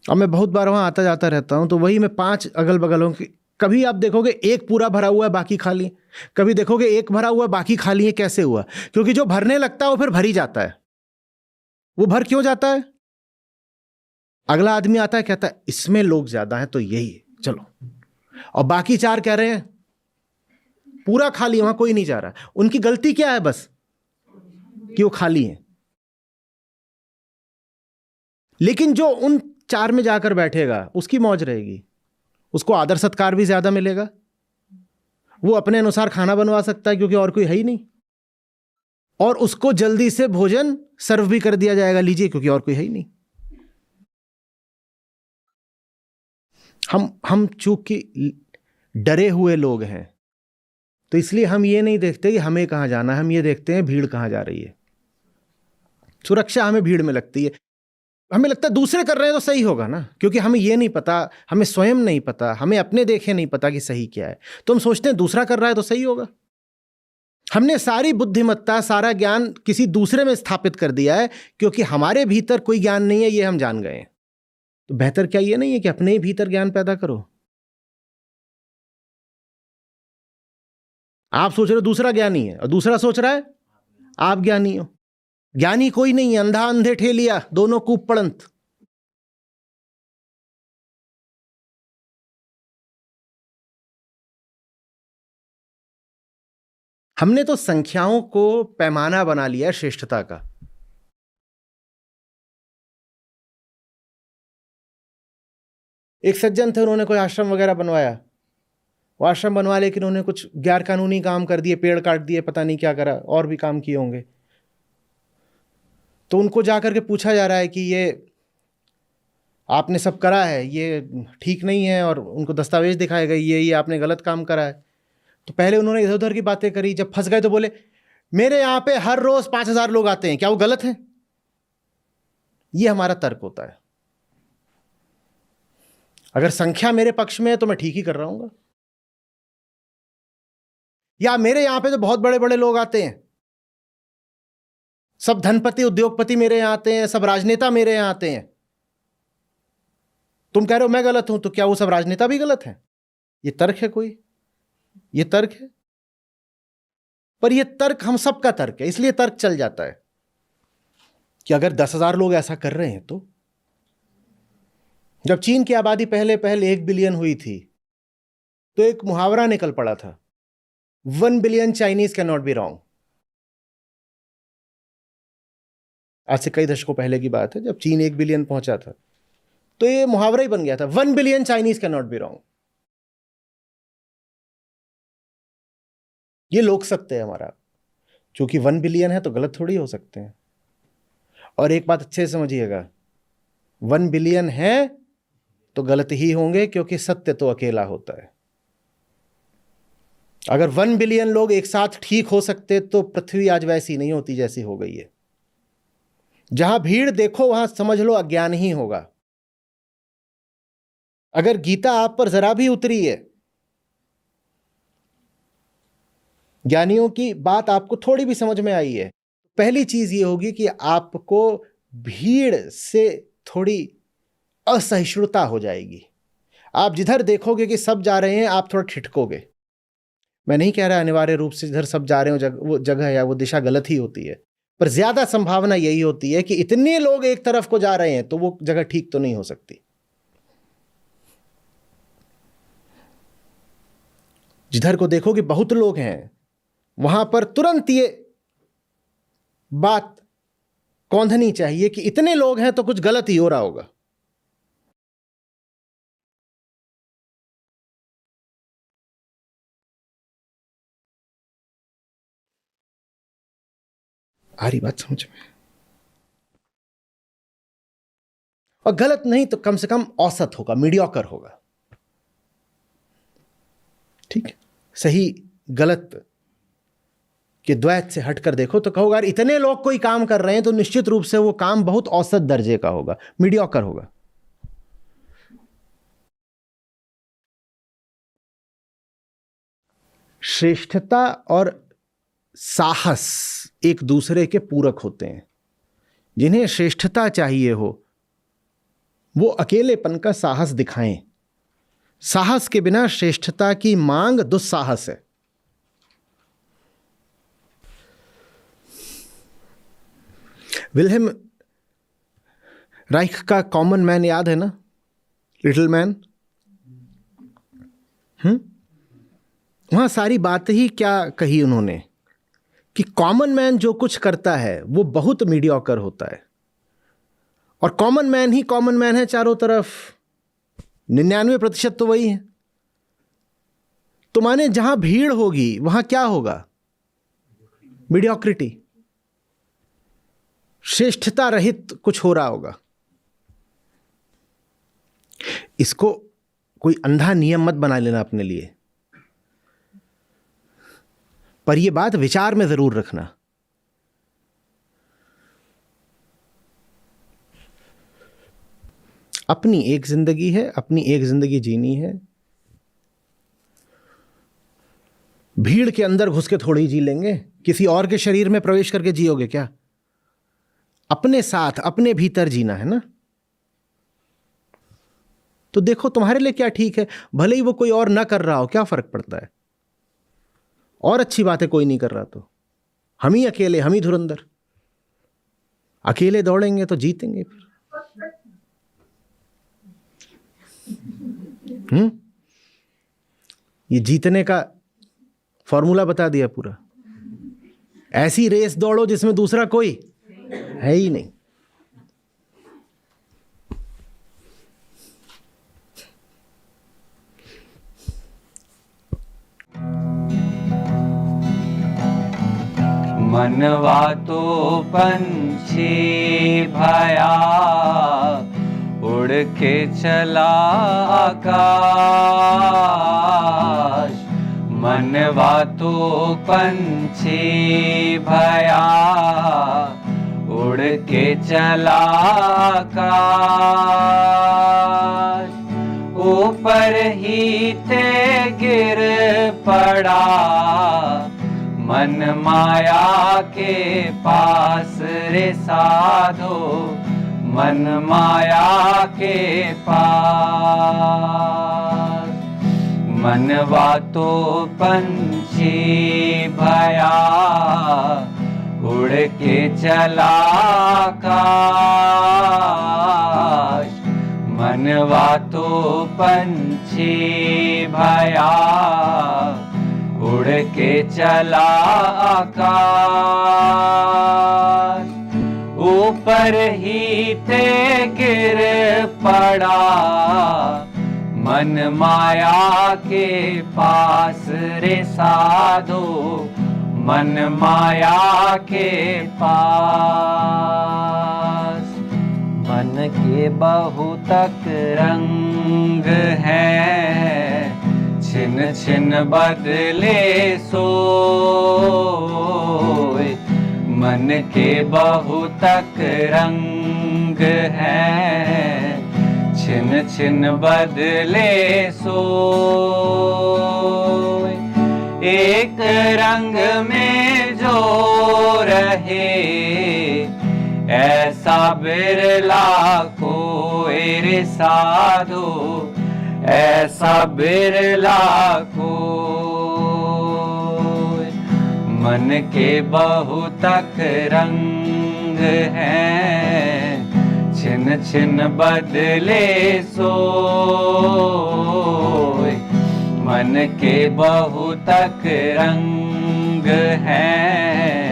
अब मैं बहुत बार वहाँ आता जाता रहता हूँ, तो वही मैं 5 अगल बगलों की, कभी आप देखोगे एक पूरा भरा हुआ है बाकी खाली, कभी देखोगे एक भरा हुआ है बाकी खाली है। कैसे हुआ? क्योंकि जो भरने लगता है वो फिर भर ही जाता है। वो भर क्यों जाता है? अगला आदमी आता है, कहता है इसमें लोग ज्यादा हैं तो यही है, चलो। और बाकी 4 कह रहे हैं पूरा खाली, वहां कोई नहीं जा रहा। उनकी गलती क्या है? बस कि वो खाली है। लेकिन जो उन 4 में जाकर बैठेगा उसकी मौज रहेगी, उसको आदर सत्कार भी ज्यादा मिलेगा, वो अपने अनुसार खाना बनवा सकता है क्योंकि और कोई है ही नहीं, और उसको जल्दी से भोजन सर्व भी कर दिया जाएगा, लीजिए, क्योंकि और कोई है ही नहीं। हम चूंकि डरे हुए लोग हैं, तो इसलिए हम ये नहीं देखते कि हमें कहां जाना है, हम ये देखते हैं भीड़ कहां जा रही है। सुरक्षा हमें भीड़ में लगती है, हमें लगता है दूसरे कर रहे हैं तो सही होगा ना, क्योंकि हमें ये नहीं पता, हमें स्वयं नहीं पता, हमें अपने देखे नहीं पता कि सही क्या है, तो हम सोचते हैं दूसरा कर रहा है तो सही होगा। हमने सारी बुद्धिमत्ता, सारा ज्ञान किसी दूसरे में स्थापित कर दिया है, क्योंकि हमारे भीतर कोई ज्ञान नहीं है, ये हम जान गए हैं। तो बेहतर क्या ये नहीं है कि अपने ही भीतर ज्ञान पैदा करो? आप सोच रहे हो दूसरा ज्ञानी है और दूसरा सोच रहा है आप ज्ञानी हो। ज्ञानी कोई नहीं है, अंधा अंधे ठेलिया, दोनों कूप पड़ंत। हमने तो संख्याओं को पैमाना बना लिया श्रेष्ठता का। एक सज्जन थे, उन्होंने कोई आश्रम वगैरह बनवाया, वो आश्रम बनवा, लेकिन उन्होंने कुछ गैर कानूनी काम कर दिए, पेड़ काट दिए, पता नहीं क्या करा, और भी काम किए होंगे। तो उनको जाकर के पूछा जा रहा है कि ये आपने सब करा है, ये ठीक नहीं है, और उनको दस्तावेज दिखाए गए, ये आपने गलत काम करा है। तो पहले उन्होंने इधर उधर की बातें करी, जब फंस गए तो बोले मेरे यहां पे हर रोज 5,000 लोग आते हैं, क्या वो गलत है? ये हमारा तर्क होता है। अगर संख्या मेरे पक्ष में है तो मैं ठीक ही कर रहा हूं। या मेरे यहां पे तो बहुत बड़े बड़े लोग आते हैं, सब धनपति उद्योगपति मेरे यहां आते हैं, सब राजनेता मेरे यहां आते हैं, तुम कह रहे हो मैं गलत हूं, तो क्या वो सब राजनेता भी गलत हैं? ये तर्क है कोई? ये तर्क है? पर ये तर्क हम सबका तर्क है, इसलिए तर्क चल जाता है कि अगर 10,000 लोग ऐसा कर रहे हैं तो। जब चीन की आबादी पहले 1 बिलियन हुई थी, तो एक मुहावरा निकल पड़ा था, 1 billion Chinese can not be wrong. आज से कई दशकों पहले की बात है, जब चीन 1 बिलियन पहुंचा था, तो ये मुहावरा ही बन गया था, 1 billion Chinese can not be wrong. ये लोक सत्य है हमारा, क्योंकि 1 बिलियन है तो गलत थोड़ी हो सकते हैं। और एक बात अच्छे से समझिएगा, 1 बिलियन है तो गलत ही होंगे, क्योंकि सत्य तो अकेला होता है। अगर 1 बिलियन लोग एक साथ ठीक हो सकते तो पृथ्वी आज वैसी नहीं होती जैसी हो गई है। जहां भीड़ देखो वहां समझ लो अज्ञान ही होगा। अगर गीता आप पर जरा भी उतरी है, ज्ञानियों की बात आपको थोड़ी भी समझ में आई है, पहली चीज ये होगी कि आपको भीड़ से थोड़ी असहिष्णुता हो जाएगी। आप जिधर देखोगे कि सब जा रहे हैं, आप थोड़ा ठिठकोगे। मैं नहीं कह रहा अनिवार्य रूप से जिधर सब जा रहे हो वो जगह या वो दिशा गलत ही होती है, पर ज्यादा संभावना यही होती है कि इतने लोग एक तरफ को जा रहे हैं तो वो जगह ठीक तो नहीं हो सकती। जिधर को देखो कि बहुत लोग हैं, वहां पर तुरंत ये बात कौंधनी चाहिए कि इतने लोग हैं तो कुछ गलत ही हो रहा होगा। आ रही बात समझ में? और गलत नहीं तो कम से कम औसत होगा, मीडियोकर होगा। ठीक है, सही गलत कि द्वैत से हटकर देखो तो कहोगे यार इतने लोग कोई काम कर रहे हैं तो निश्चित रूप से वो काम बहुत औसत दर्जे का होगा, मीडियोकर होगा। श्रेष्ठता और साहस एक दूसरे के पूरक होते हैं। जिन्हें श्रेष्ठता चाहिए हो वो अकेलेपन का साहस दिखाएं। साहस के बिना श्रेष्ठता की मांग दुस्साहस है। विल्हेम राइख का कॉमन मैन याद है ना, लिटिल मैन। वहां सारी बात ही क्या कही उन्होंने कि कॉमन मैन जो कुछ करता है वो बहुत मीडियोकर होता है, और कॉमन मैन ही कॉमन मैन है चारों तरफ, 99% तो वही है। तो माने जहां भीड़ होगी वहां क्या होगा? मीडियोक्रिटी, श्रेष्ठता रहित कुछ हो रहा होगा। इसको कोई अंधा नियम मत बना लेना अपने लिए, पर यह बात विचार में जरूर रखना। अपनी एक जिंदगी है, अपनी एक जिंदगी जीनी है। भीड़ के अंदर घुस के थोड़ी जी लेंगे, किसी और के शरीर में प्रवेश करके जियोगे क्या? अपने साथ अपने भीतर जीना है ना। तो देखो तुम्हारे लिए क्या ठीक है, भले ही वो कोई और ना कर रहा हो, क्या फर्क पड़ता है? और अच्छी बात है कोई नहीं कर रहा तो हम ही अकेले, हम ही धुरंधर, अकेले दौड़ेंगे तो जीतेंगे फिर। ये जीतने का फॉर्मूला बता दिया पूरा। ऐसी रेस दौड़ो जिसमें दूसरा कोई है ही नहीं। मनवा तो पंछी भया, उड़ के चला आकाश। मनवा तो पंछी भया, उड़ के चला आकाश। ऊपर ही ते गिर पड़ा, मन माया के पास रे साधो, मन माया के पास। मनवा तो पंछी भया, उड़ के चला आकाश। मनवा तो पंछी भया, उड़ के चला आकाश। ऊपर ही ते गिर पड़ा, मन माया के पास रे साधो, मन माया के पास। मन के बहुतक रंग हैं, छिन छिन बदले सोय। मन के बहुतक रंग हैं, छिन छिन बदले सोय। एक रंग में जो रहे, ऐसा बिरला कोई रे साधो, ऐसा बिरला कोई। मन के बहुतक रंग हैं, छिन छिन बदले सोय। मन के बहुतक रंग हैं,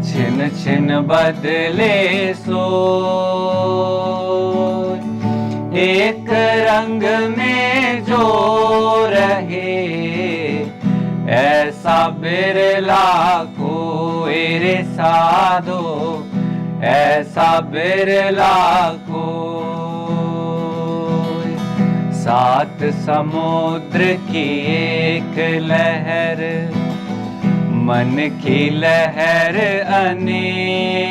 छिन छिन बदले सोय। एक रंग में जो रहे, ऐसा बिरला कोई रे साधो, ऐसा बिरला कोई। सात समुद्र की एक लहर, मन की लहर अनेक।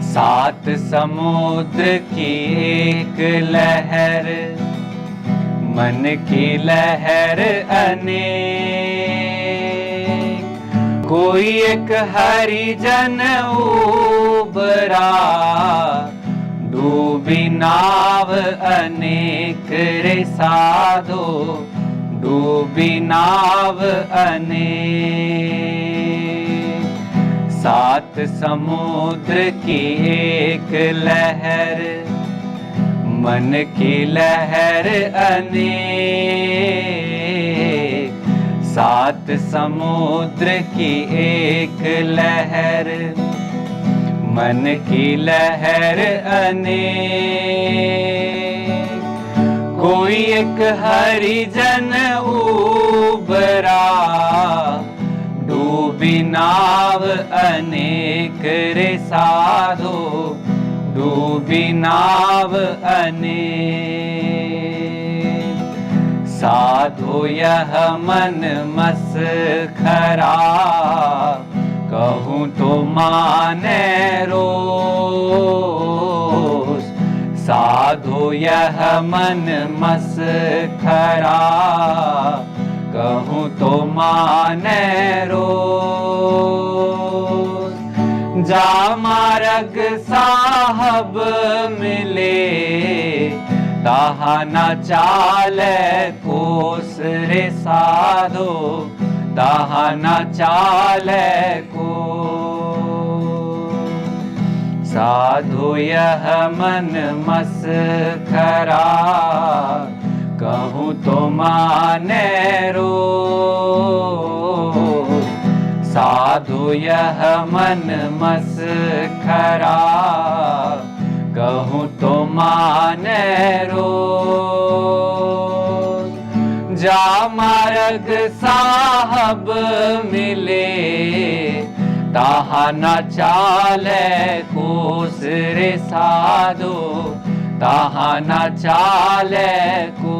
सात समुद्र की एक लहर, मन की लहर अनेक। कोई एक हरिजन उबरा, डूब नाव अनेक रे साधो, डूबी नाव अनेक। सात समुद्र की एक लहर, मन की लहर अनेक। सात समुद्र की एक लहर, मन की लहर अनेक। कोई एक हरिजन उबरा, डूबी नाव अनेक रे साधो, डूबी नाव अनेक। साधो यह मन मसखरा, कहूँ तो माने रोष। साधो यह मन मसखरा, कहूँ तो माने रोष। जा मारग साहब मिले, ताहा न चाले कोस रे साधो, ताहा न चाले को। साधो यह मन मसखरा, कहूँ तो माने रोष। साधु यह मन मसखरा, कहूँ तो माने रोष। जा मार्ग साहब मिले, ताहा न चाले कोस रे साधो, ताहा न चाले को।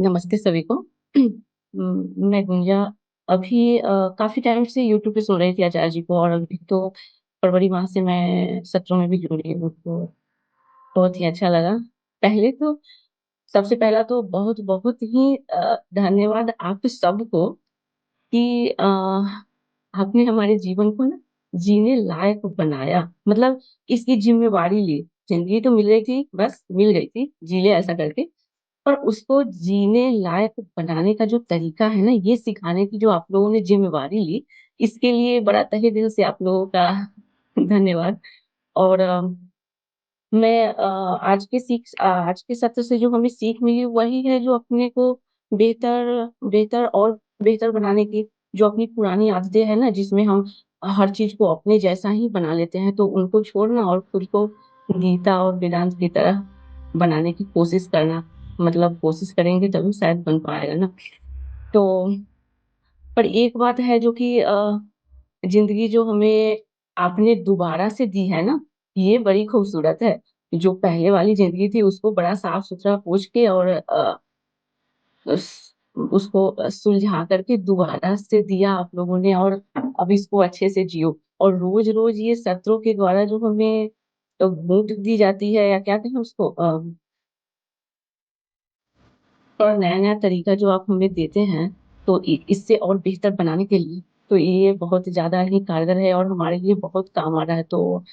नमस्ते सभी को। मैं गुंजा अभी काफी टाइम से यूट्यूब पे सुन रही थी आचार्य जी को, और अभी तो फरवरी माह से मैं सत्रों में भी जुड़ी हूँ, तो बहुत ही अच्छा लगा। पहले तो सबसे पहला तो बहुत बहुत ही धन्यवाद आप सबको कि आपने हमारे जीवन को ना जीने लायक बनाया। मतलब इसकी जिम्मेवारी ली। जिंदगी तो मिल गई थी, बस मिल गई थी, जी ले ऐसा करके, पर उसको जीने लायक बनाने का जो तरीका है ना, ये सिखाने की जो आप लोगों ने जिम्मेवारी ली, इसके लिए बड़ा तहे दिल से आप लोगों का धन्यवाद। और मैं आज के सत्र से जो हमें सीख मिली वही है, जो अपने को बेहतर बेहतर और बेहतर बनाने की, जो अपनी पुरानी आदतें हैं ना, जिसमें हम हर चीज को अपने जैसा ही बना लेते हैं, तो उनको छोड़ना और खुद को गीता और वेदांत की तरह बनाने की कोशिश करना। मतलब कोशिश करेंगे तभी शायद बन पाएगा ना। तो पर एक बात है जो कि जिंदगी जो हमें आपने दोबारा से दी है ना, ये बड़ी खूबसूरत है। जो पहले वाली जिंदगी थी उसको बड़ा साफ सुथरा पोंछ के और उसको सुलझा करके दोबारा से दिया आप लोगों ने, और अब इसको अच्छे से जियो। और रोज रोज ये सत्रों के द्वारा जो हमें तो घूंट दी जाती है, या क्या कहें उसको, और नया नया तरीका जो आप हमें देते हैं, तो इससे और बेहतर बनाने के लिए, तो ये बहुत ज्यादा ही कारगर है और हमारे लिए बहुत काम आ रहा है। तो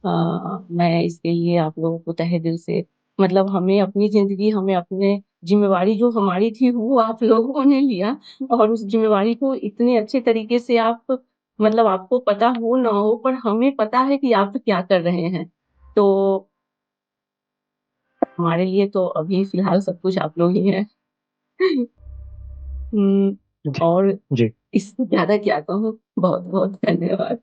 मैं इसके लिए आप लोगों को तहे दिल से, मतलब हमें अपनी जिंदगी, हमें अपने जिम्मेवारी जो हमारी थी वो आप लोगों ने लिया, और उस जिम्मेवारी को इतने अच्छे तरीके से आप, मतलब आपको पता हो ना हो, पर हमें पता है कि आप क्या कर रहे हैं। तो हमारे लिए तो अभी फिलहाल सब कुछ आप लोग ही हैं। और जी इससे ज्यादा क्या कहूँ, बहुत बहुत धन्यवाद।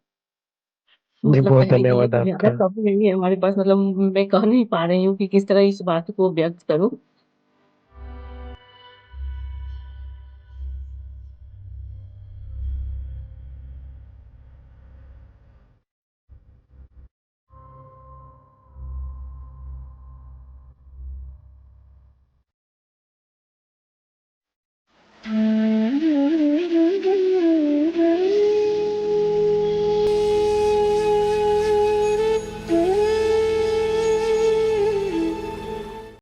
जी, मतलब बहुत कहने के लिए धन्यवाद तो ज्यादा आपका। शब्द नहीं है हमारे पास, मतलब मैं कह नहीं पा रही हूँ कि किस तरह इस बात को व्यक्त करूँ।